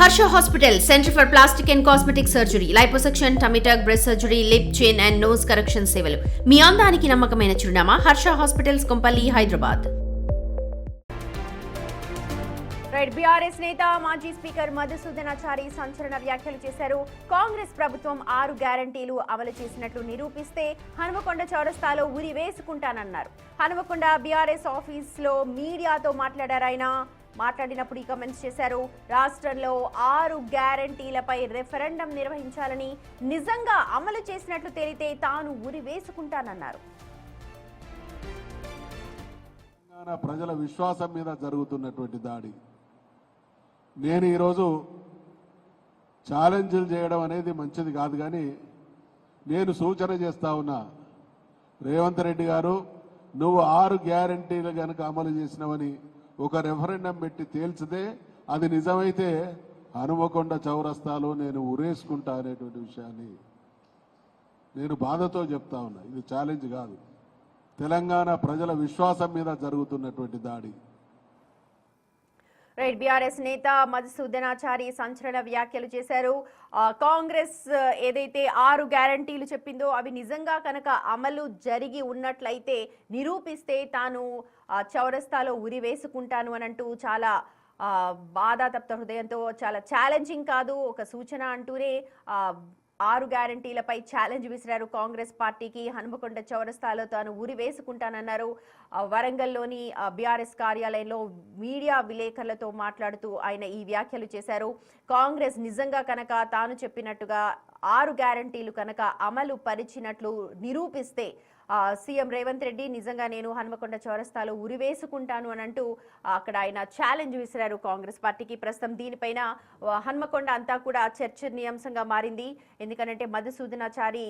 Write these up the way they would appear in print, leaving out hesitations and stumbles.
Harsha Hospital, Center for Plastic and Cosmetic Surgery, Liposuction, Tummy tuck, breast surgery, lip, chin and nose correction సేవలు. మీ అందానికి నమ్మకమైన చిరునామా Harsha hospitals Kompally Hyderabad. BRS నేత మాజీ speaker Madhusudanachari సంచలన వ్యాఖ్యలు చేశారు. కాంగ్రెస్ ప్రభుత్వం 6 గ్యారంటీలు అమలు చేసినట్లు నిరూపిస్తే హనుమకొండ చౌరస్తాలో ఉరి వేసుకుంటానన్నారు. హనుమకొండ బీఆర్ఎస్ ఆఫీస్లో మీడియాతో మాట్లాడారు. ఆయన మాట్లాడినప్పుడు ఈ కామెంట్స్ చేశారు. రాష్ట్రంలో 6 గ్యారంటీలపై రెఫరెండం నిర్వహించాలని, నిజంగా అమలు చేసినట్లు తేలితే తాను ఉరి వేసుకుంటానన్నారు. ప్రజల విశ్వాసం మీద జరుగుతున్నటువంటి దాడి నేను ఈరోజు ఛాలెంజ్లు చేయడం అనేది మంచిది కాదు, కానీ నేను సూచన చేస్తా ఉన్నా. రేవంత్ రెడ్డి గారు, నువ్వు 6 గ్యారంటీలు కనుక అమలు చేసినవని ఒక రెఫరెండం పెట్టి తేల్చితే అది నిజమైతే హనుమకొండ చౌరస్తాలో నేను ఉరేసుకుంటా అనేటువంటి విషయాన్ని నేను బాధతో చెప్తా ఉన్నా. ఇది ఛాలెంజ్ కాదు, తెలంగాణ ప్రజల విశ్వాసం మీద జరుగుతున్నటువంటి దాడి. బీఆర్ఎస్ నేత మధుసూదనాచారి సంచలన వ్యాఖ్యలు చేశారు. కాంగ్రెస్ ఏదైతే 6 గ్యారంటీలు చెప్పిందో అవి నిజంగా కనుక అమలు జరిగి ఉన్నట్లయితే నిరూపిస్తే తాను చౌరస్తాలో ఉరి వేసుకుంటాను అని అంటూ చాలా బాధాతప్త హృదయంతో, చాలా ఛాలెంజింగ్ కాదు, ఒక సూచన అంటూనే 6 గ్యారంటీలపై ఛాలెంజ్ విసిరారు కాంగ్రెస్ పార్టీకి. హనుమకొండ చౌరస్తాలో తాను ఉరి వేసుకుంటానన్నారు. వరంగల్లోని బీఆర్ఎస్ కార్యాలయంలో మీడియా విలేకరులతో మాట్లాడుతూ ఆయన ఈ వ్యాఖ్యలు చేశారు. కాంగ్రెస్ నిజంగా కనుక తాను చెప్పినట్టుగా 6 గ్యారంటీలు కనుక అమలు పరిచినట్లు నిరూపిస్తే సీఎం రేవంత్ రెడ్డి నిజంగా నేను హనుమకొండ చౌరస్తాలో ఉరి వేసుకుంటాను అని అంటూ అక్కడ ఆయన ఛాలెంజ్ విసిరారు కాంగ్రెస్ పార్టీకి. ప్రస్తుతం దీనిపైన హనుమకొండ అంతా కూడా చర్చనీయాంశంగా మారింది. ఎందుకంటే మధుసూదనాచారి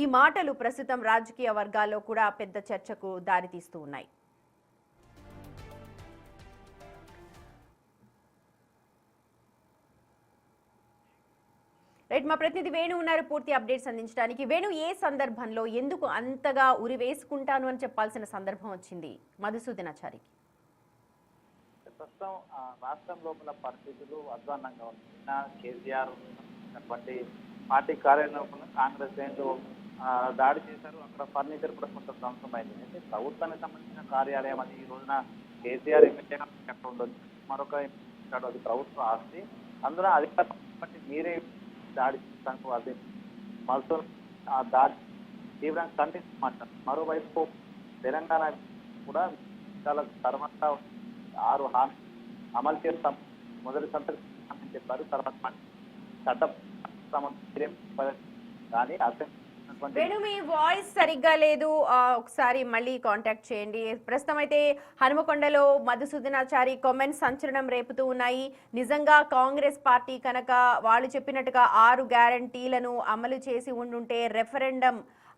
ఈ మాటలు ప్రస్తుతం రాజకీయ వర్గాల్లో కూడా పెద్ద చర్చకు దారితీస్తూ ఉన్నాయి. మా ప్రతినిధి వేణు ఉన్నారు పూర్తి అప్డేట్స్ అందించడానికి. వేణు, ఏ సందర్భంలో ఎందుకు అంతగా ఉరి వేసుకుంటాను అని చెప్పాల్సిన సందర్భం వచ్చింది మధుసూదనాచారికి? ప్రస్తుతం రాష్ట్రం లోపల పరిస్థితులు అధ్వాన్నంగా ఉన్నాయి. కేసీఆర్ పార్టీ కార్యాలయంలో కాంగ్రెస్ శ్రేణులు దాడి చేశారు. అక్కడ ఫర్నిచర్ కూడా కొంత ధ్వంసమైంది. అయితే ప్రభుత్వానికి సంబంధించిన కార్యాలయం అది ఈ రోజున కేసీఆర్ ఎమ్మెల్యే అక్కడ ఉండొచ్చు, మరొక అది ప్రభుత్వ ఆస్తి. అందులో అధికారులు మీరే దాడి చేయడానికి అది మళ్ళీ దాడి తీవ్రంగా ఖండిస్తున్నారు. మరోవైపు తెలంగాణ కూడా చాలా తర్వాత 6 హామీ అమలు చేస్తాం, మొదటి సంతకం చెప్పారు. తర్వాత చట్టం కానీ వేణు, మీ వాయిస్ సరిగ్గా లేదు, ఒకసారి మళ్ళీ కాంటాక్ట్ చేయండి. ప్రస్తుతం అయితే హనుమకొండలో మధుసూదనాచారి కామెంట్స్ సంచలనం రేపుతూ ఉన్నాయి. నిజంగా కాంగ్రెస్ పార్టీ కనుక వాళ్ళు చెప్పినట్టుగా 6 గ్యారంటీలను అమలు చేసి ఉండుంటే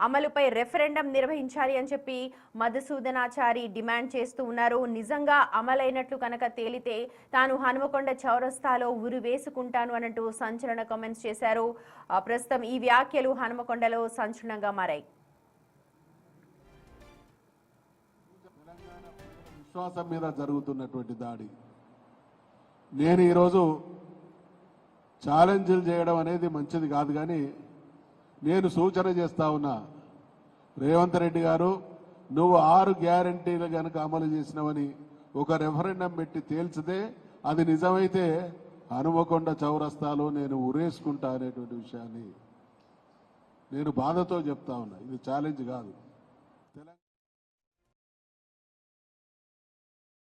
అమలుపై రెఫరెండం నిర్వహించాలి అని చెప్పి మధుసూదనాచారి డిమాండ్ చేస్తూ ఉన్నారు. నిజంగా అమలైనట్లు కనుక తేలితే తాను హనుమకొండ చౌరస్తాలో ఉరి వేసుకుంటాను అన్నట్టు సంచలన కామెంట్స్ చేశారు. ప్రస్తుతం ఈ వ్యాఖ్యలు హనుమకొండలో సంచలనంగా మారాయి. విశ్వాసం మీద జరుగుతున్నటువంటి దాడి నేను ఈరోజు ఛాలెంజ్లు చేయడం అనేది మంచిది కాదు, కానీ నేను సూచన చేస్తా ఉన్నా. రేవంత్ రెడ్డి గారు, నువ్వు 6 గ్యారంటీలు కనుక అమలు చేసినవని ఒక రెఫరెండం పెట్టి తేల్చితే అది నిజమైతే హనుమకొండ చౌరస్తాలో నేను ఉరేసుకుంటా అనేటువంటి విషయాన్ని నేను బాధతో చెప్తా ఉన్నా. ఇది ఛాలెంజ్ కాదు,